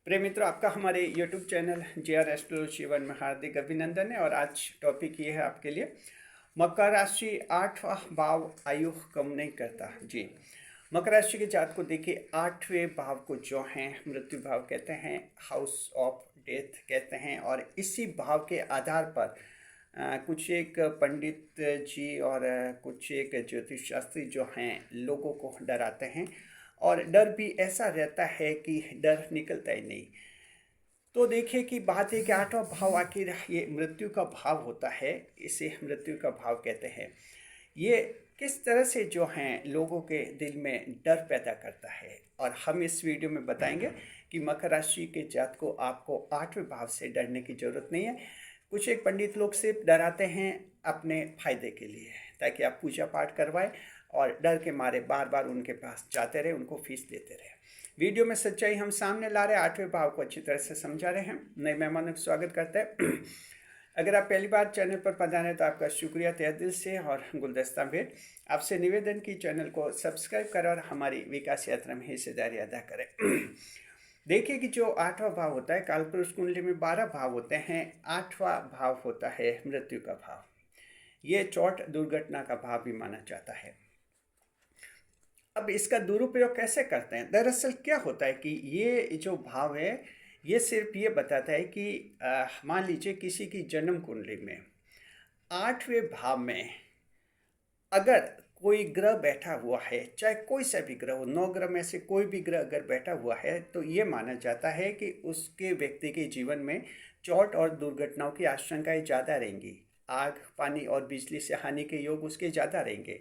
प्रिय मित्रों, आपका हमारे YouTube channel JR astrology one में हार्दिक अभिनंदन है। और आज टॉपिक ये है आपके लिए, मकर राशि 8वां भाव आयु कम नहीं करता। जी, मकर राशि के जात को देखिए, 8वें भाव को जो है मृत्यु भाव कहते हैं, हाउस ऑफ डेथ कहते हैं। और इसी भाव के आधार पर कुछ एक पंडित जी और कुछ एक ज्योतिष शास्त्री जो हैं लोगों को डराते हैं। और डर भी ऐसा रहता है कि डर निकलता ही नहीं। तो देखिए कि बात है कि 8वां भाव आखिर ये मृत्यु का भाव होता है, इसे मृत्यु का भाव कहते हैं। ये किस तरह से जो हैं लोगों के दिल में डर पैदा करता है, और हम इस वीडियो में बताएंगे कि मकर राशि के जात को आपको 8वें भाव से डरने की जरूरत नहीं है। कुछ एक पंडित लोग सिर्फ डराते हैं अपने फायदे के लिए, ताकि आप पूजा पाठ करवाएं और डर के मारे बार बार उनके पास जाते रहे, उनको फीस देते रहे। वीडियो में सच्चाई हम सामने ला रहे हैं, 8वें भाव को अच्छी तरह से समझा रहे हैं। नए मेहमानों का स्वागत करते हैं। अगर आप पहली बार चैनल पर पधारे हैं तो आपका शुक्रिया तहे दिल से, और गुलदस्ता भेंट आपसे निवेदन की चैनल को सब्सक्राइब करें और हमारी विकास यात्रा में हिस्सेदारी अदा करें। देखिए कि जो 8वां भाव होता है, कालपुरुष कुंडली में 12 भाव होते हैं। 8वां भाव होता है मृत्यु का भाव। ये चोट दुर्घटना का भाव भी माना जाता है। अब इसका दुरुपयोग कैसे करते हैं? दरअसल क्या होता है कि ये जो भाव है, ये सिर्फ ये बताता है कि मान लीजिए किसी की जन्म कुंडली में 8वें भाव में अगर कोई ग्रह बैठा हुआ है, चाहे कोई सा भी ग्रह हो, 9 ग्रह में से कोई भी ग्रह अगर बैठा हुआ है, तो ये माना जाता है कि उसके व्यक्ति के जीवन में चोट और दुर्घटनाओं की आशंकाएं ज़्यादा रहेंगी। आग, पानी और बिजली से हानि के योग उसके ज़्यादा रहेंगे।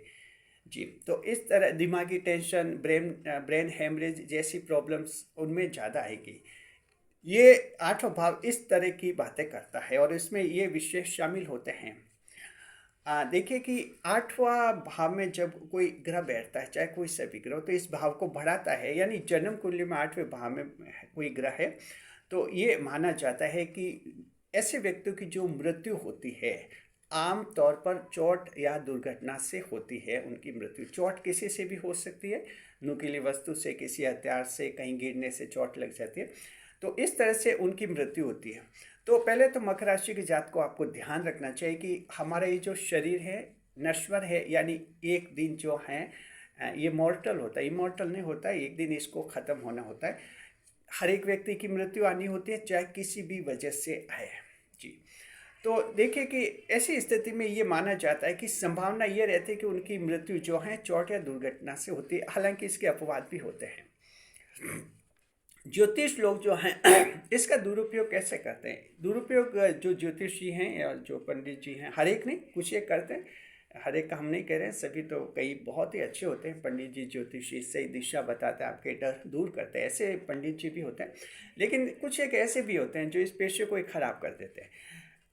जी, तो इस तरह दिमागी टेंशन, ब्रेन हेमरेज जैसी प्रॉब्लम्स उनमें ज़्यादा आएगी। ये 8वां भाव इस तरह की बातें करता है, और इसमें ये विशेष शामिल होते हैं। देखिए कि 8वां भाव में जब कोई ग्रह बैठता है, चाहे कोई सा भी ग्रह, तो इस भाव को बढ़ाता है। यानी जन्म कुंडली में 8वें भाव में कोई ग्रह है, तो ये माना जाता है कि ऐसे व्यक्तियों की जो मृत्यु होती है, आम तौर पर चोट या दुर्घटना से होती है। उनकी मृत्यु चोट किसी से भी हो सकती है, नुकीली वस्तु से, किसी हथियार से, कहीं गिरने से चोट लग जाती है, तो इस तरह से उनकी मृत्यु होती है। तो पहले तो मकर राशि के जात को आपको ध्यान रखना चाहिए कि हमारा ये जो शरीर है नश्वर है, यानी एक दिन जो है ये मॉर्टल होता है, इमॉर्टल नहीं होता है, एक दिन इसको ख़त्म होना होता है। हर एक व्यक्ति की मृत्यु आनी होती है, चाहे किसी भी वजह से आए। जी, तो देखिए कि ऐसी स्थिति में ये माना जाता है कि संभावना ये रहती है कि उनकी मृत्यु जो है चोट या दुर्घटना से होती है। हालांकि इसके अपवाद भी होते हैं। ज्योतिष लोग जो हैं इसका दुरुपयोग कैसे करते हैं? दुरुपयोग जो ज्योतिषी हैं या जो पंडित जी हैं, हर एक नहीं, कुछ एक करते हैं। हर एक का हम नहीं कह रहे हैं, सभी तो कई बहुत ही अच्छे होते हैं पंडित जी, ज्योतिषी सही दिशा बताते हैं, आपके डर दूर करते हैं, ऐसे पंडित जी भी होते हैं। लेकिन कुछ एक ऐसे भी होते हैं जो इस पेशे को ही खराब कर देते हैं।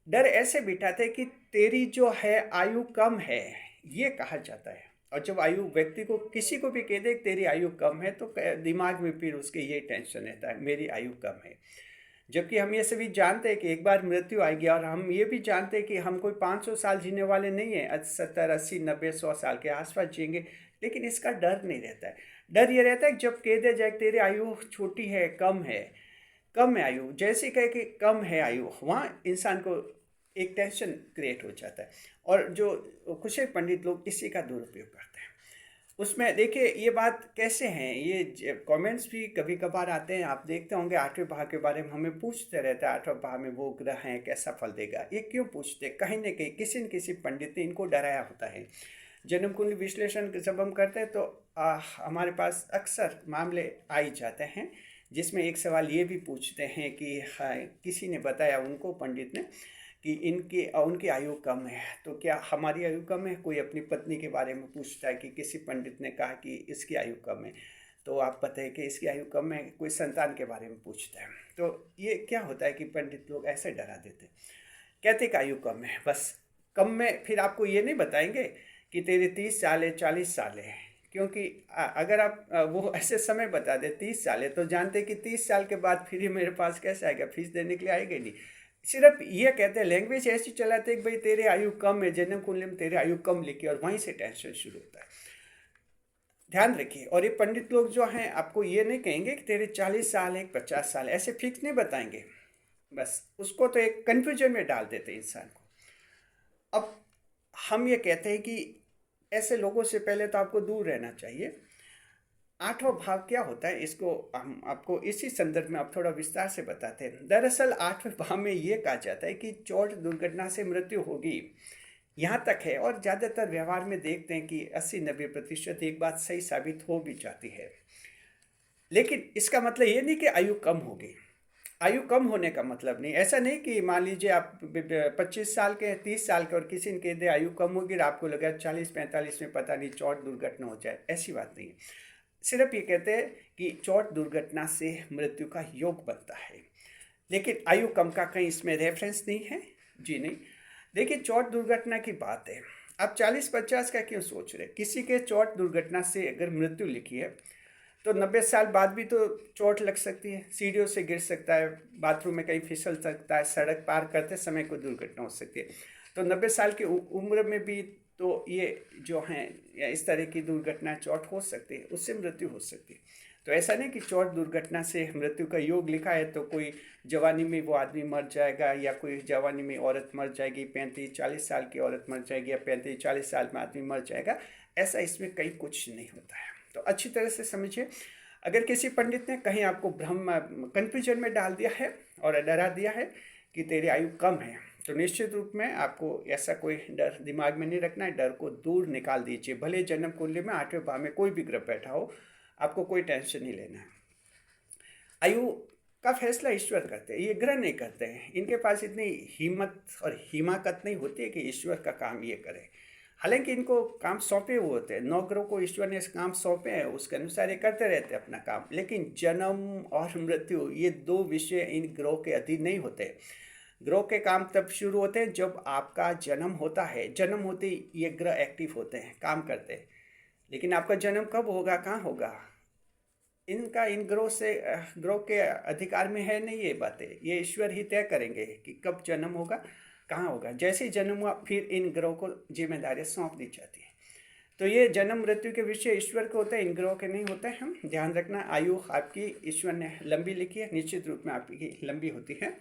डर ऐसे बिठाते हैं कि तेरी जो है आयु कम है, ये कहा जाता है। और जब आयु व्यक्ति को किसी को भी कह दे तेरी आयु कम है, तो दिमाग में फिर उसके ये टेंशन रहता है, मेरी आयु कम है। जबकि हम ये सभी जानते हैं कि एक बार मृत्यु आएगी, और हम ये भी जानते हैं कि हम कोई 500 साल जीने वाले नहीं हैं, 70, 80, 90, 100 साल के आसपास जिएंगे। लेकिन इसका डर नहीं रहता है। डर ये रहता है कि जब कह दिया जाए तेरी आयु छोटी है, कम है, कम है आयु, जैसे कहे कि कम है आयु, वहाँ इंसान को एक टेंशन क्रिएट हो जाता है। और जो कुछ एक पंडित लोग इसी का दुरुपयोग करते हैं। उसमें देखिए ये बात कैसे हैं, ये कमेंट्स भी कभी कभार आते हैं, आप देखते होंगे 8वें भाव के बारे में हमें पूछते रहते हैं, 8वां भाव में वो ग्रह हैं, कैसा फल देगा। ये क्यों पूछते? कहीं ना कहीं किसी न किसी पंडित ने इनको डराया होता है। जन्म कुंडली विश्लेषण जब हम करते हैं तो हमारे पास अक्सर मामले आ ही जाते हैं, जिसमें एक सवाल ये भी पूछते हैं कि हाँ, किसी ने बताया उनको, पंडित ने, कि उनकी आयु कम है, तो क्या हमारी आयु कम है? कोई अपनी पत्नी के बारे में पूछता है कि किसी पंडित ने कहा कि इसकी आयु कम है, तो आप बताइए कि इसकी आयु कम है। कोई संतान के बारे में पूछता है, तो ये क्या होता है कि पंडित लोग ऐसे डरा देते, कहते कि आयु कम है, बस कम में फिर आपको ये नहीं बताएंगे कि तेरे 30 साल है, 40 साल है। क्योंकि अगर आप वो ऐसे समय बता दे 30 साल है, तो जानते कि 30 साल के बाद फिर मेरे पास कैसे आएगा, फीस देने के लिए आएगा नहीं। सिर्फ ये कहते हैं, लैंग्वेज ऐसी चलाते हैं कि भाई तेरे आयु कम है, जन्म कुंडली में तेरे आयु कम लिखी, और वहीं से टेंशन शुरू होता है। ध्यान रखिए। और ये पंडित लोग जो हैं आपको ये नहीं कहेंगे कि तेरे 40 साल है 50 साल, ऐसे फिक्स नहीं बताएंगे। बस उसको तो एक कन्फ्यूजन में डाल देते हैं इंसान को। अब हम ये कहते हैं कि ऐसे लोगों से पहले तो आपको दूर रहना चाहिए। आठवां भाव क्या होता है, इसको हम आपको इसी संदर्भ में आप थोड़ा विस्तार से बताते हैं। दरअसल आठवें भाव में ये कहा जाता है कि चोट दुर्घटना से मृत्यु होगी, यहाँ तक है। और ज़्यादातर व्यवहार में देखते हैं कि 80-90% एक बात सही साबित हो भी जाती है। लेकिन इसका मतलब ये नहीं कि आयु कम होगी। आयु कम होने का मतलब नहीं, ऐसा नहीं कि मान लीजिए आप 25 साल के 30 साल के और किसी ने कह दे आयु कम होगी और आपको लगा 40-45 में पता नहीं चोट दुर्घटना हो जाए, ऐसी बात नहीं है। सिर्फ ये कहते हैं कि चोट दुर्घटना से मृत्यु का योग बनता है, लेकिन आयु कम का कहीं इसमें रेफरेंस नहीं है। जी नहीं। देखिए, चोट दुर्घटना की बात है, आप 40-50 का क्यों सोच रहे? किसी के चोट दुर्घटना से अगर मृत्यु लिखी है तो 90 साल बाद भी तो चोट लग सकती है, सीढ़ियों से गिर सकता है, बाथरूम में कहीं फिसल सकता है, सड़क पार करते समय कोई दुर्घटना हो सकती है। तो 90 साल की उम्र में भी तो ये जो हैं या इस तरह की दुर्घटना चोट हो सकती है, उससे मृत्यु हो सकती है। तो ऐसा नहीं कि चोट दुर्घटना से मृत्यु का योग लिखा है तो कोई जवानी में वो आदमी मर जाएगा या कोई जवानी में औरत मर जाएगी, 35-40 साल की औरत मर जाएगी या 35-40 साल में आदमी मर जाएगा, ऐसा इसमें कहीं कुछ नहीं होता है। तो अच्छी तरह से समझिए। अगर किसी पंडित ने कहीं आपको भ्रम कन्फ्यूजन में डाल दिया है और डरा दिया है कि तेरी आयु कम है, तो निश्चित रूप में आपको ऐसा कोई डर दिमाग में नहीं रखना है, डर को दूर निकाल दीजिए। भले जन्म कुंडली में 8वें भाव में कोई भी ग्रह बैठा हो, आपको कोई टेंशन नहीं लेना है। आयु का फैसला ईश्वर करते हैं, ये ग्रह नहीं करते हैं। इनके पास इतनी हिम्मत और हिमाकत नहीं होती है कि ईश्वर का काम ये करे। हालांकि इनको काम सौंपे हुए होते हैं, 9 ग्रहों को ईश्वर ने काम सौंपे हैं, उसके अनुसार ये करते रहते हैं अपना काम। लेकिन जन्म और मृत्यु ये दो विषय इन ग्रहों के अधीन नहीं होते। ग्रह के काम तब शुरू होते हैं जब आपका जन्म होता है। जन्म होते ही ये ग्रह एक्टिव होते हैं, काम करते हैं। लेकिन आपका जन्म कब होगा, कहाँ होगा, इनका इन ग्रह के अधिकार में है नहीं ये बातें। ये ईश्वर ही तय करेंगे कि कब जन्म होगा, कहाँ होगा। जैसे ही जन्म हुआ फिर इन ग्रहों को जिम्मेदारियाँ सौंप दी जाती है। तो ये जन्म मृत्यु के विषय ईश्वर के होते हैं, इन ग्रहों के नहीं होते हैं। हम ध्यान रखना, आयु आपकी ईश्वर ने लंबी लिखी है, निश्चित रूप में आपकी लंबी होती है।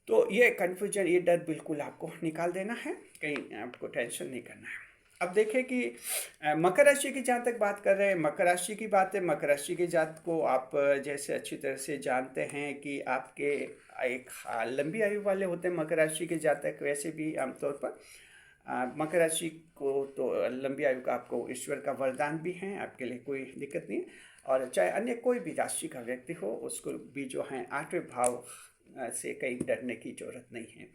तो ये कन्फ्यूजन, ये डर बिल्कुल आपको निकाल देना है, कहीं आपको टेंशन नहीं करना है। अब देखें कि मकर राशि की जहाँ तक बात कर रहे हैं, मकर राशि की बात है। मकर राशि के जात को आप जैसे अच्छी तरह से जानते हैं कि आपके एक लंबी आयु वाले होते हैं मकर राशि के जातक। वैसे भी आमतौर पर मकर राशि को तो लंबी आयु का आपको ईश्वर का वरदान भी है, आपके लिए कोई दिक्कत नहीं। और चाहे अन्य कोई भी राशि का व्यक्ति हो, उसको भी जो है 8वें भाव से कहीं डरने की जरूरत नहीं है।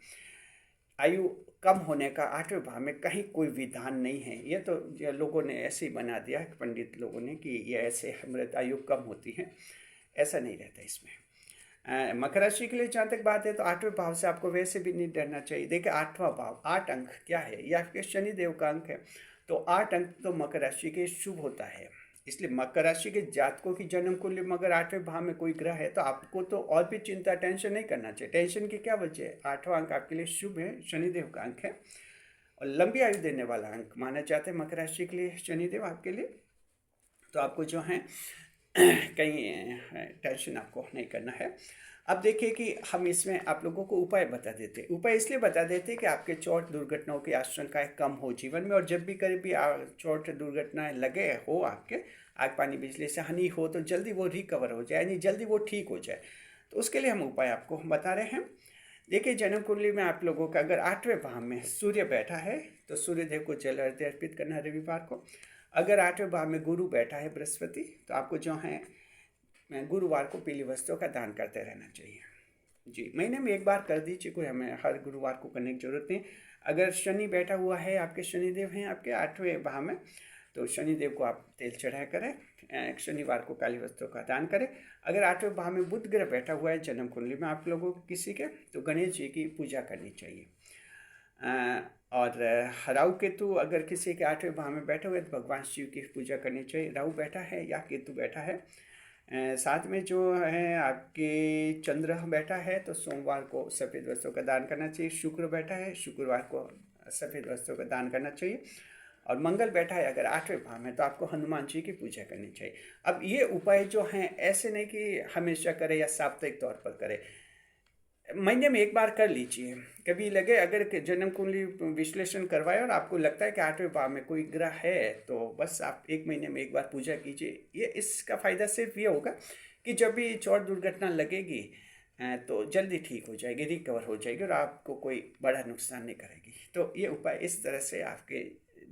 आयु कम होने का 8वें भाव में कहीं कोई विधान नहीं है। ये तो लोगों ने ऐसे ही बना दिया है, पंडित लोगों ने, कि ये ऐसे मृत आयु कम होती है, ऐसा नहीं रहता इसमें। मकर राशि के लिए जहाँ तक बात है तो 8वें भाव से आपको वैसे भी नहीं डरना चाहिए। देखिए 8वां भाव, 8 अंक क्या है, ये आपके शनिदेव का अंक है। तो 8 अंक तो मकर राशि के शुभ होता है। इसलिए मकर राशि के जातकों की जन्म कुंडली में अगर 8वें भाव में कोई ग्रह है तो आपको तो और भी चिंता, टेंशन नहीं करना चाहिए। टेंशन की क्या वजह है? 8वां अंक आपके लिए शुभ है, शनिदेव का अंक है और लंबी आयु देने वाला अंक माना जाता है मकर राशि के लिए शनिदेव आपके लिए। तो आपको जो है कहीं टेंशन आपको नहीं करना है। अब देखिए कि हम इसमें आप लोगों को उपाय बता देते हैं। उपाय इसलिए बता देते हैं कि आपके चोट दुर्घटनाओं की आशंकाएं कम हो जीवन में। और जब भी कभी भी चोट दुर्घटनाएं लगे हो, आपके आग पानी बिजली से हानि हो, तो जल्दी वो रिकवर हो जाए, यानी जल्दी वो ठीक हो जाए। तो उसके लिए हम उपाय आपको बता रहे हैं। देखिए जन्म कुंडली में आप लोगों का अगर 8वें भाव में सूर्य बैठा है तो सूर्यदेव को जल अर्घ्य अर्पित करना है रविवार को। अगर 8वें भाव में गुरु बैठा है बृहस्पति, तो आपको जो है गुरुवार को पीली वस्तुओं का दान करते रहना चाहिए। जी, महीने में एक बार कर दीजिए, कोई हमें हर गुरुवार को करने की जरूरत नहीं। अगर शनि बैठा हुआ है, आपके शनिदेव हैं आपके 8वें भाव में, तो शनिदेव को आप तेल चढ़ाया करें, शनिवार को काली वस्त्रों का दान करें। अगर 8वें भाव में बुध ग्रह बैठा हुआ है जन्म कुंडली में आप लोगों को किसी के, तो गणेश जी की पूजा करनी चाहिए। और राहु केतु अगर किसी के 8वें भाव में बैठे हुए तो भगवान शिव की पूजा करनी चाहिए। राहु बैठा है या केतु बैठा है, साथ में जो है आपके चंद्र बैठा है, तो सोमवार को सफ़ेद वस्त्रों का दान करना चाहिए। शुक्र बैठा है, शुक्रवार को सफ़ेद वस्त्रों का दान करना चाहिए। और मंगल बैठा है अगर 8वें भाव में, तो आपको हनुमान जी की पूजा करनी चाहिए। अब ये उपाय जो हैं ऐसे नहीं कि हमेशा करें या साप्ताहिक तौर पर करें, महीने में एक बार कर लीजिए। कभी लगे अगर जन्म कुंडली विश्लेषण करवाए और आपको लगता है कि 8वें भाव में कोई ग्रह है, तो बस आप 1 महीने में एक बार पूजा कीजिए। ये इसका फ़ायदा सिर्फ ये होगा कि जब भी चोट दुर्घटना लगेगी तो जल्दी ठीक हो जाएगी, रिकवर हो जाएगी और आपको कोई बड़ा नुकसान नहीं करेगी। तो ये उपाय इस तरह से आपके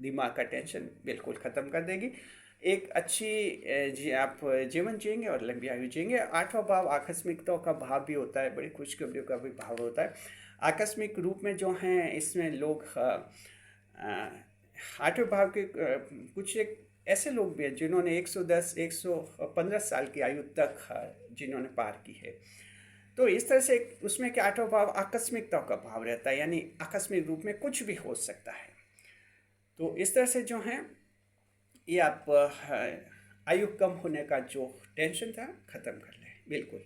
दिमाग का टेंशन बिल्कुल ख़त्म कर देगी। एक अच्छी आप जीवन जिएंगे और लंबी आयु जिएंगे। 8वां भाव आकस्मिकताओं का भाव भी होता है, बड़ी खुशखबरियों का भी भाव होता है। आकस्मिक रूप में जो हैं इसमें लोग 8वें भाव के कुछ एक ऐसे लोग भी हैं जिन्होंने 110 115 साल की आयु तक जिन्होंने पार की है। तो इस तरह से उसमें क्या 8वां भाव आकस्मिकताओं का भाव रहता है, यानी आकस्मिक रूप में कुछ भी हो सकता है। तो इस तरह से जो है ये आप आयु कम होने का जो टेंशन था ख़त्म कर लें बिल्कुल।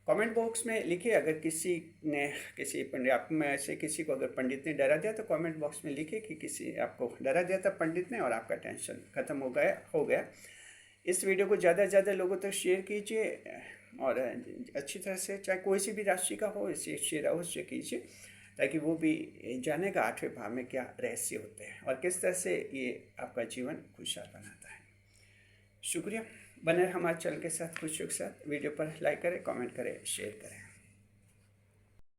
कमेंट बॉक्स में लिखिए, अगर किसी ने किसी पंडित आप में से किसी को अगर पंडित ने डरा दिया तो कमेंट बॉक्स में लिखिए कि किसी आपको डरा दिया था पंडित ने और आपका टेंशन ख़त्म हो गया। इस वीडियो को ज़्यादा से ज़्यादा लोगों तक शेयर कीजिए और अच्छी तरह से, चाहे कोई सी भी राशि का हो, इसे शेयर अवश्य कीजिए ताकि वो भी जानेगा 8वें भाव में क्या रहस्य होते हैं और किस तरह से ये आपका जीवन खुशहाल बनाता है। शुक्रिया, बने रहे हमारे चैनल के साथ, खुशियों के साथ। वीडियो पर लाइक करें, कमेंट करें, शेयर करें।